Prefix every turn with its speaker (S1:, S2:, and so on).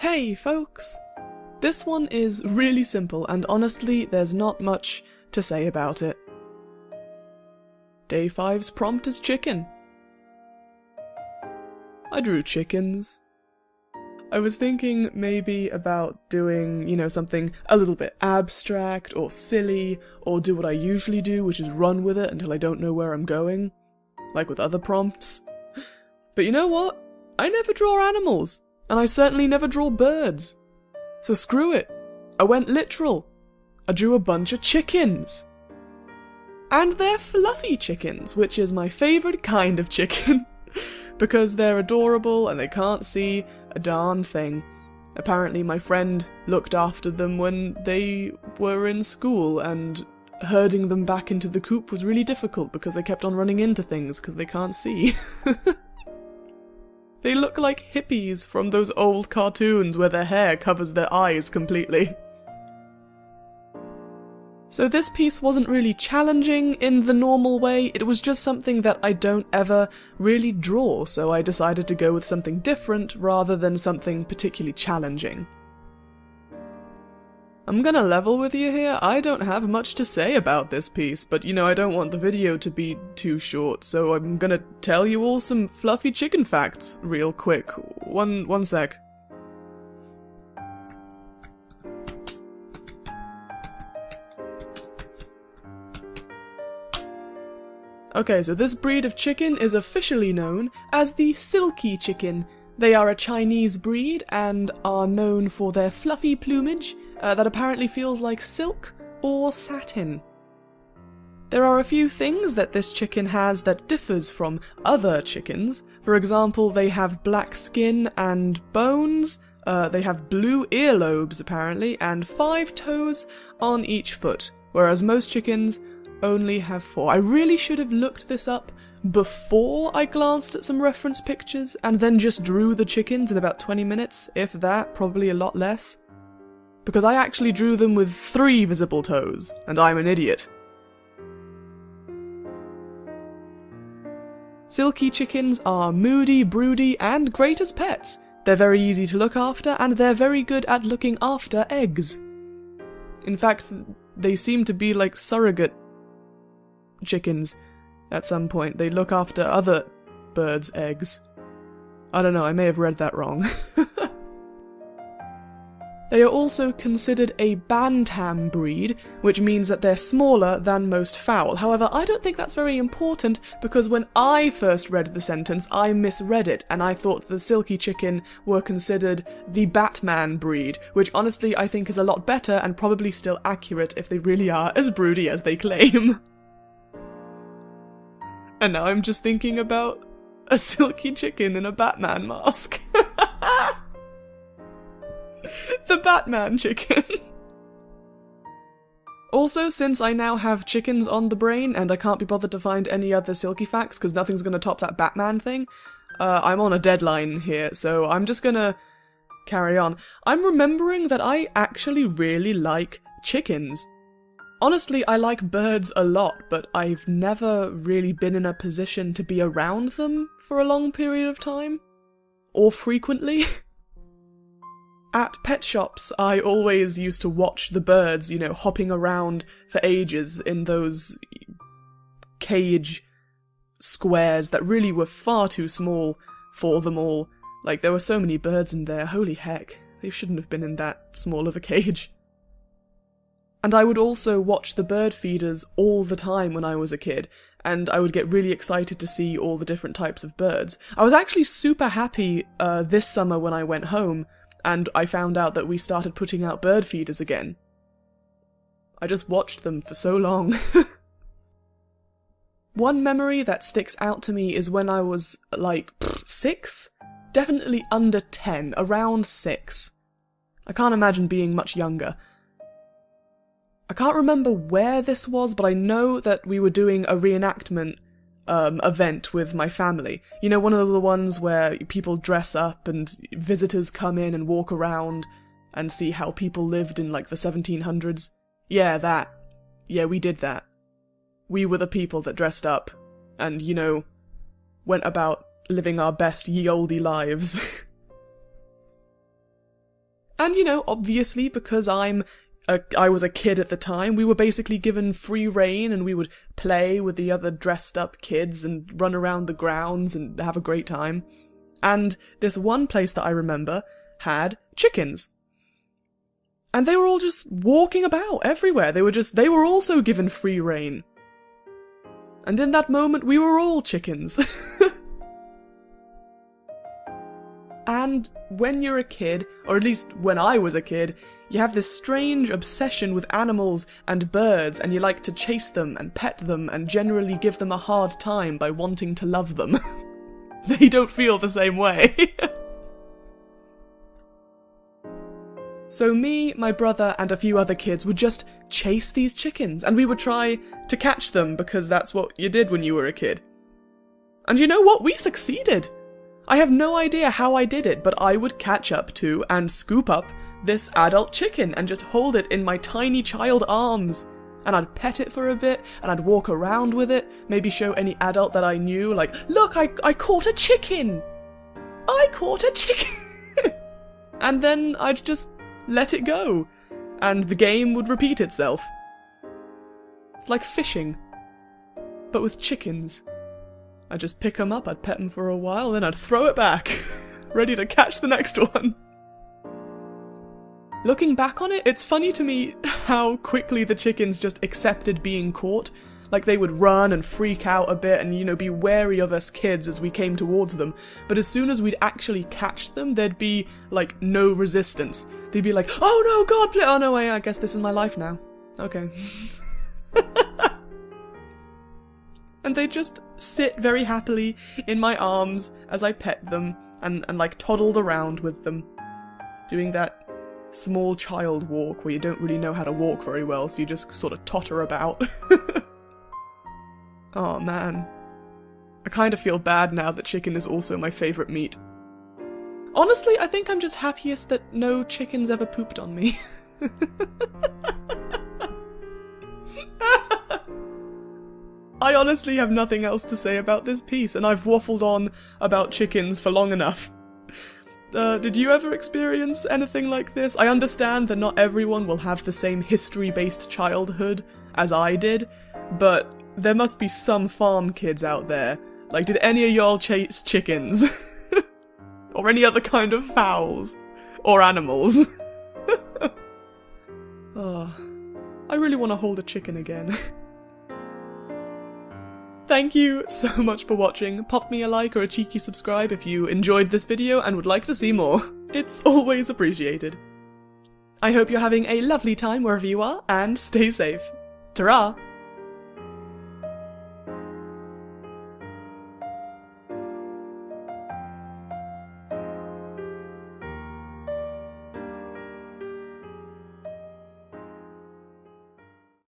S1: Hey folks! This one is really simple and honestly there's not much to say about it. Day 5's prompt is chicken. I drew chickens. I was thinking maybe about doing, something a little bit abstract or silly, or do what I usually do, which is run with it until I don't know where I'm going, like with other prompts. But you know what? I never draw animals, and I certainly never draw birds. So screw it. I went literal. I drew a bunch of chickens. And they're fluffy chickens, which is my favourite kind of chicken. Because they're adorable and they can't see a darn thing. Apparently my friend looked after them when they were in school, and herding them back into the coop was really difficult because they kept on running into things because they can't see. They look like hippies from those old cartoons where their hair covers their eyes completely. So this piece wasn't really challenging in the normal way, it was just something that I don't ever really draw, so I decided to go with something different rather than something particularly challenging. I'm gonna level with you here, I don't have much to say about this piece, but I don't want the video to be too short, so I'm gonna tell you all some fluffy chicken facts real quick. One sec. Okay, so this breed of chicken is officially known as the silky chicken. They are a Chinese breed and are known for their fluffy plumage that apparently feels like silk or satin. There are a few things that this chicken has that differs from other chickens. For example, they have black skin and bones, they have blue earlobes apparently, and 5 toes on each foot, whereas most chickens only have 4. I really should have looked this up before I glanced at some reference pictures and then just drew the chickens in about 20 minutes, if that, probably a lot less. Because I actually drew them with 3 visible toes, and I'm an idiot. Silky chickens are moody, broody, and great as pets. They're very easy to look after, and they're very good at looking after eggs. In fact, they seem to be like surrogate chickens at some point. They look after other birds' eggs. I don't know, I may have read that wrong. They are also considered a bantam breed, which means that they're smaller than most fowl. However, I don't think that's very important because when I first read the sentence, I misread it and I thought the silky chicken were considered the Batman breed, which honestly I think is a lot better and probably still accurate if they really are as broody as they claim. And now I'm just thinking about a silky chicken in a Batman mask. The Batman chicken. Also, since I now have chickens on the brain and I can't be bothered to find any other silky facts because nothing's gonna top that Batman thing, I'm on a deadline here, so I'm just gonna carry on. I'm remembering that I actually really like chickens. Honestly, I like birds a lot, but I've never really been in a position to be around them for a long period of time. Or frequently. At pet shops, I always used to watch the birds, hopping around for ages in those cage squares that really were far too small for them all. Like, there were so many birds in there, holy heck, they shouldn't have been in that small of a cage. And I would also watch the bird feeders all the time when I was a kid, and I would get really excited to see all the different types of birds. I was actually super happy this summer when I went home, and I found out that we started putting out bird feeders again. I just watched them for so long. One memory that sticks out to me is when I was, 6? Definitely under 10, around 6. I can't imagine being much younger. I can't remember where this was, but I know that we were doing a reenactment event with my family. One of the ones where people dress up and visitors come in and walk around and see how people lived in, the 1700s. Yeah, that. Yeah, we did that. We were the people that dressed up and, went about living our best ye olde lives. And you know, obviously, because I was a kid at the time, we were basically given free rein and we would play with the other dressed up kids and run around the grounds and have a great time. And this one place that I remember had chickens. And they were all just walking about everywhere. They were also given free rein. And in that moment, we were all chickens. And when you're a kid, or at least when I was a kid, you have this strange obsession with animals and birds, and you like to chase them and pet them and generally give them a hard time by wanting to love them. They don't feel the same way. So me, my brother, and a few other kids would just chase these chickens, and we would try to catch them because that's what you did when you were a kid. And you know what? We succeeded! I have no idea how I did it, but I would catch up to and scoop up this adult chicken and just hold it in my tiny child arms. And I'd pet it for a bit, and I'd walk around with it, maybe show any adult that I knew, like, look, I caught a chicken! I caught a chicken! And then I'd just let it go, and the game would repeat itself. It's like fishing, but with chickens. I'd just pick them up, I'd pet them for a while, then I'd throw it back, ready to catch the next one. Looking back on it, it's funny to me how quickly the chickens just accepted being caught. Like, they would run and freak out a bit and, you know, be wary of us kids as we came towards them. But as soon as we'd actually catch them, there'd be, like, no resistance. They'd be like, oh no, God, please! Oh no, I guess this is my life now. Okay. And they just sit very happily in my arms as I pet them and like toddled around with them, doing that small child walk where you don't really know how to walk very well, so you just sort of totter about. Oh man. I kind of feel bad now that chicken is also my favourite meat. Honestly, I think I'm just happiest that no chickens ever pooped on me. I honestly have nothing else to say about this piece, and I've waffled on about chickens for long enough. Did you ever experience anything like this? I understand that not everyone will have the same history-based childhood as I did, but there must be some farm kids out there. Like, did any of y'all chase chickens? Or any other kind of fowls? Or animals? Oh, I really want to hold a chicken again. Thank you so much for watching. Pop me a like or a cheeky subscribe if you enjoyed this video and would like to see more. It's always appreciated. I hope you're having a lovely time wherever you are, and stay safe. Ta-ra!